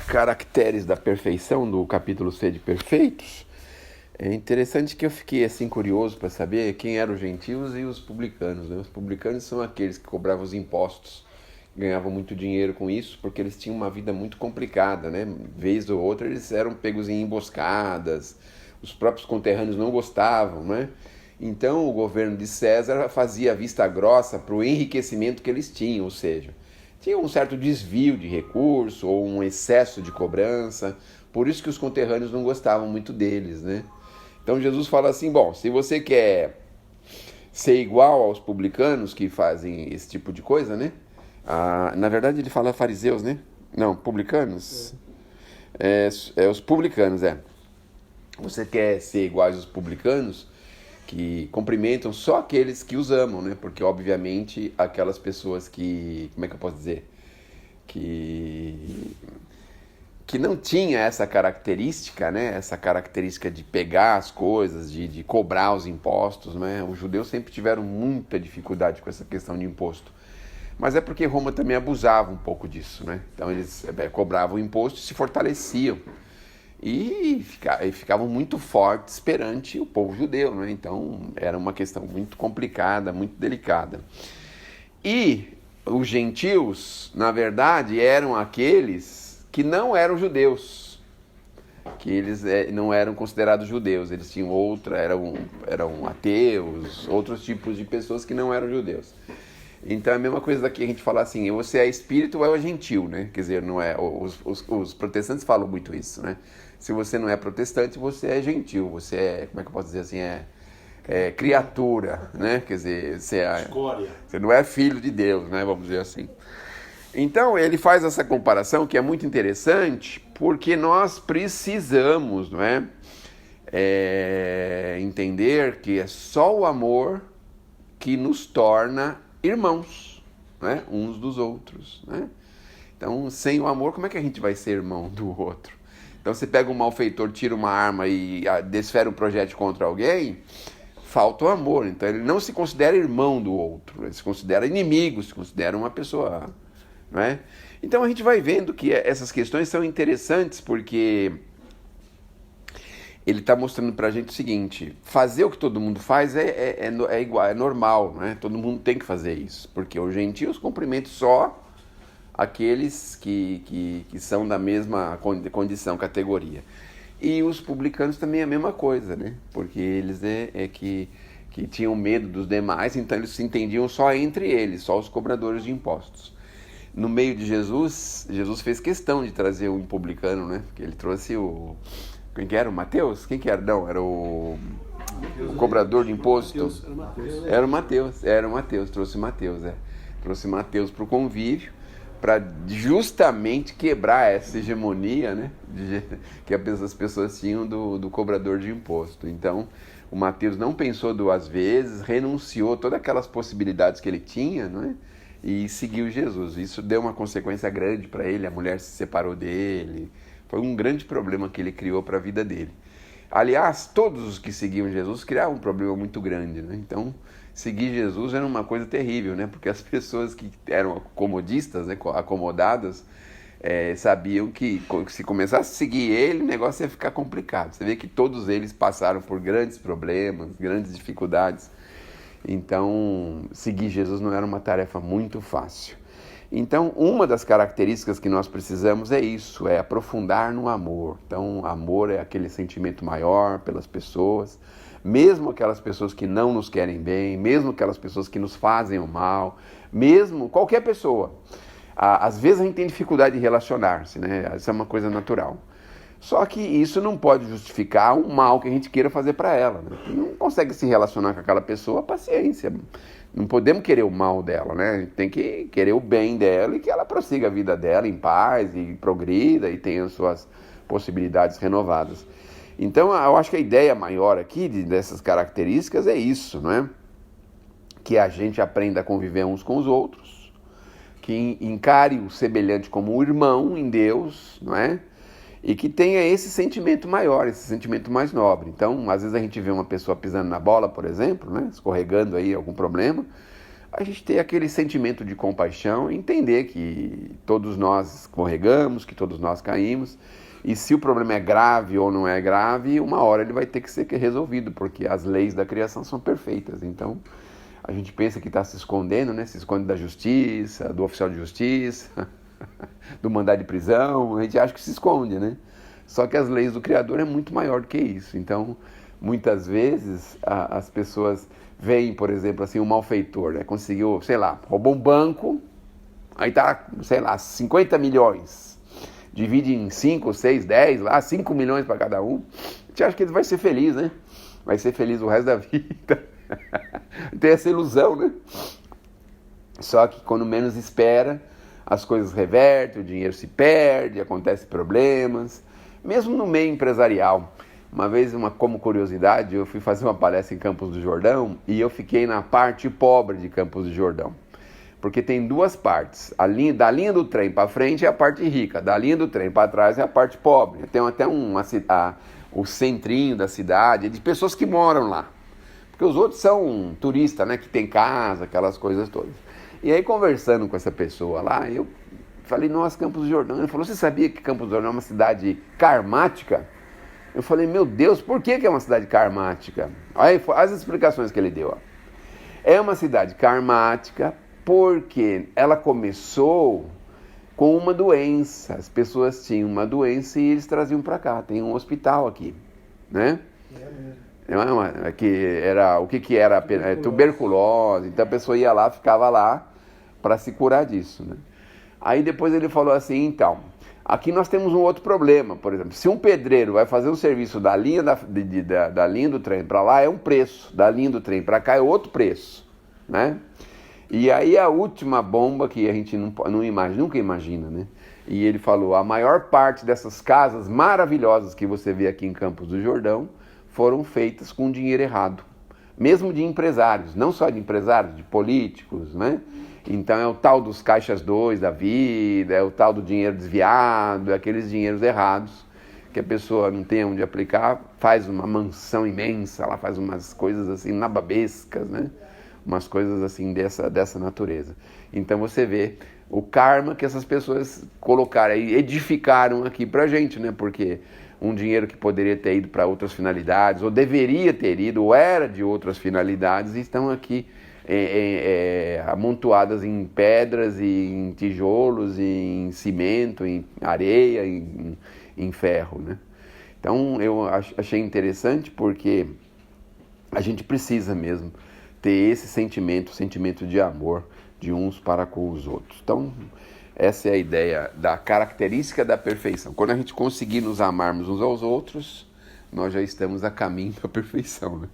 caracteres da perfeição do capítulo C de Perfeitos, é interessante que eu fiquei assim curioso para saber quem eram os gentios e os publicanos, né? Os publicanos são aqueles que cobravam os impostos, ganhavam muito dinheiro com isso, porque eles tinham uma vida muito complicada, né? Vez ou outra eles eram pegos em emboscadas, os próprios conterrâneos não gostavam, né? Então o governo de César fazia vista grossa para o enriquecimento que eles tinham, ou seja, tinha um certo desvio de recurso ou um excesso de cobrança, por isso que os conterrâneos não gostavam muito deles, né? Então Jesus fala assim, bom, se você quer ser igual aos publicanos que fazem esse tipo de coisa, né? Na verdade ele fala fariseus, né? Não, publicanos? Os publicanos, é. Você quer ser iguais aos publicanos, que cumprimentam só aqueles que os amam, né? Porque, obviamente, aquelas pessoas que... Como é que eu posso dizer? Que não tinha essa característica, né? Essa característica de pegar as coisas, de cobrar os impostos, né? Os judeus sempre tiveram muita dificuldade com essa questão de imposto. Mas é porque Roma também abusava um pouco disso, né? Então eles cobravam o imposto e se fortaleciam. E ficavam muito fortes perante o povo judeu, né? Então era uma questão muito complicada, muito delicada. E os gentios, na verdade, eram aqueles que não eram judeus, que eles não eram considerados judeus, eles tinham eram ateus, outros tipos de pessoas que não eram judeus. Então é a mesma coisa daqui a gente falar assim, você é espírito ou é gentil, né? Quer dizer, não é, os protestantes falam muito isso, né? Se você não é protestante, você é gentil, você é, como é que eu posso dizer assim, é criatura, né? Quer dizer, você não é filho de Deus, né? Vamos dizer assim. Então ele faz essa comparação que é muito interessante, porque nós precisamos, não é? Entender que é só o amor que nos torna irmãos, né? Uns dos outros, né? Então, sem o amor, como é que a gente vai ser irmão do outro? Então, você pega um malfeitor, tira uma arma e desfere um projétil contra alguém, falta o amor. Então, ele não se considera irmão do outro, ele se considera inimigo, se considera uma pessoa, não é? Então, a gente vai vendo que essas questões são interessantes porque ele está mostrando para a gente o seguinte, fazer o que todo mundo faz é igual, é normal, né? Todo mundo tem que fazer isso, porque os gentios cumprimentam só aqueles que são da mesma condição, categoria. E os publicanos também é a mesma coisa, né? Porque eles que tinham medo dos demais, então eles se entendiam só entre eles, só os cobradores de impostos. No meio de Jesus fez questão de trazer um publicano, né? Porque ele trouxe quem que era? O Mateus? Quem que era? Não, era o cobrador de imposto. Era o Mateus, trouxe Mateus, Trouxe Mateus para o convívio, para justamente quebrar essa hegemonia, né, que as pessoas tinham do cobrador de imposto. Então, o Mateus não pensou duas vezes, renunciou todas aquelas possibilidades que ele tinha, não é? E seguiu Jesus. Isso deu uma consequência grande para ele, a mulher se separou dele, foi um grande problema que ele criou para a vida dele. Aliás, todos os que seguiam Jesus criavam um problema muito grande, né? Então, seguir Jesus era uma coisa terrível, né? Porque as pessoas que eram comodistas, né? Acomodadas, sabiam que se começasse a seguir ele, o negócio ia ficar complicado. Você vê que todos eles passaram por grandes problemas, grandes dificuldades. Então, seguir Jesus não era uma tarefa muito fácil. Então, uma das características que nós precisamos é isso, é aprofundar no amor. Então, amor é aquele sentimento maior pelas pessoas, mesmo aquelas pessoas que não nos querem bem, mesmo aquelas pessoas que nos fazem o mal, mesmo qualquer pessoa. Às vezes a gente tem dificuldade de relacionar-se, né? Isso é uma coisa natural. Só que isso não pode justificar um mal que a gente queira fazer para ela, né? Não consegue se relacionar com aquela pessoa, paciência. Não podemos querer o mal dela, né? A gente tem que querer o bem dela e que ela prossiga a vida dela em paz e progrida e tenha suas possibilidades renovadas. Então, eu acho que a ideia maior aqui dessas características é isso, não é? Que a gente aprenda a conviver uns com os outros, que encare o semelhante como um irmão em Deus, não é? E que tenha esse sentimento maior, esse sentimento mais nobre. Então, às vezes a gente vê uma pessoa pisando na bola, por exemplo, né, escorregando aí algum problema, a gente ter aquele sentimento de compaixão e entender que todos nós escorregamos, que todos nós caímos, e se o problema é grave ou não é grave, uma hora ele vai ter que ser resolvido, porque as leis da criação são perfeitas. Então, a gente pensa que está se escondendo, né? Se esconde da justiça, do oficial de justiça, do mandado de prisão, a gente acha que se esconde, né? Só que as leis do Criador é muito maior do que isso. Então, muitas vezes, as pessoas veem, por exemplo, assim, um malfeitor, né? Conseguiu, sei lá, roubou um banco, aí tá, sei lá, 50 milhões. Divide em 5, 6, 10, lá, 5 milhões para cada um. A gente acha que ele vai ser feliz, né? Vai ser feliz o resto da vida. Tem essa ilusão, né? Só que quando menos espera, as coisas revertem, o dinheiro se perde, acontecem problemas. Mesmo no meio empresarial. Uma vez, como curiosidade, eu fui fazer uma palestra em Campos do Jordão e eu fiquei na parte pobre de Campos do Jordão. Porque tem duas partes. Da linha do trem para frente é a parte rica, da linha do trem para trás é a parte pobre. Tem até o centrinho da cidade, de pessoas que moram lá. Porque os outros são turistas, né, que tem casa, aquelas coisas todas. E aí, conversando com essa pessoa lá, eu falei, nossa, Campos do Jordão. Ele falou, você sabia que Campos do Jordão é uma cidade karmática? Eu falei, meu Deus, por que é uma cidade karmática? Aí, as explicações que ele deu. Ó. É uma cidade karmática porque ela começou com uma doença. As pessoas tinham uma doença e eles traziam para cá. Tem um hospital aqui, né? O que era? Tuberculose. Então a pessoa ia lá, ficava lá para se curar disso, né? Aí depois ele falou assim, então, aqui nós temos um outro problema, por exemplo, se um pedreiro vai fazer um serviço da linha, da linha do trem para lá é um preço, da linha do trem para cá é outro preço, né? E aí a última bomba que a gente nunca imagina, né? E ele falou, a maior parte dessas casas maravilhosas que você vê aqui em Campos do Jordão foram feitas com dinheiro errado. Mesmo de empresários, não só de empresários, de políticos, né? Então é o tal dos caixas 2 da vida, é o tal do dinheiro desviado, é aqueles dinheiros errados que a pessoa não tem onde aplicar, faz uma mansão imensa, ela faz umas coisas assim nababescas, né? Umas coisas assim dessa natureza. Então você vê o karma que essas pessoas colocaram aí, edificaram aqui pra gente, né? Porque um dinheiro que poderia ter ido para outras finalidades, ou deveria ter ido, ou era de outras finalidades, estão aqui amontoadas em pedras, e em tijolos, em cimento, em areia, em ferro, né? Então eu achei interessante porque a gente precisa mesmo ter esse sentimento de amor de uns para com os outros. Então, essa é a ideia da característica da perfeição. Quando a gente conseguir nos amarmos uns aos outros, nós já estamos a caminho da perfeição, né?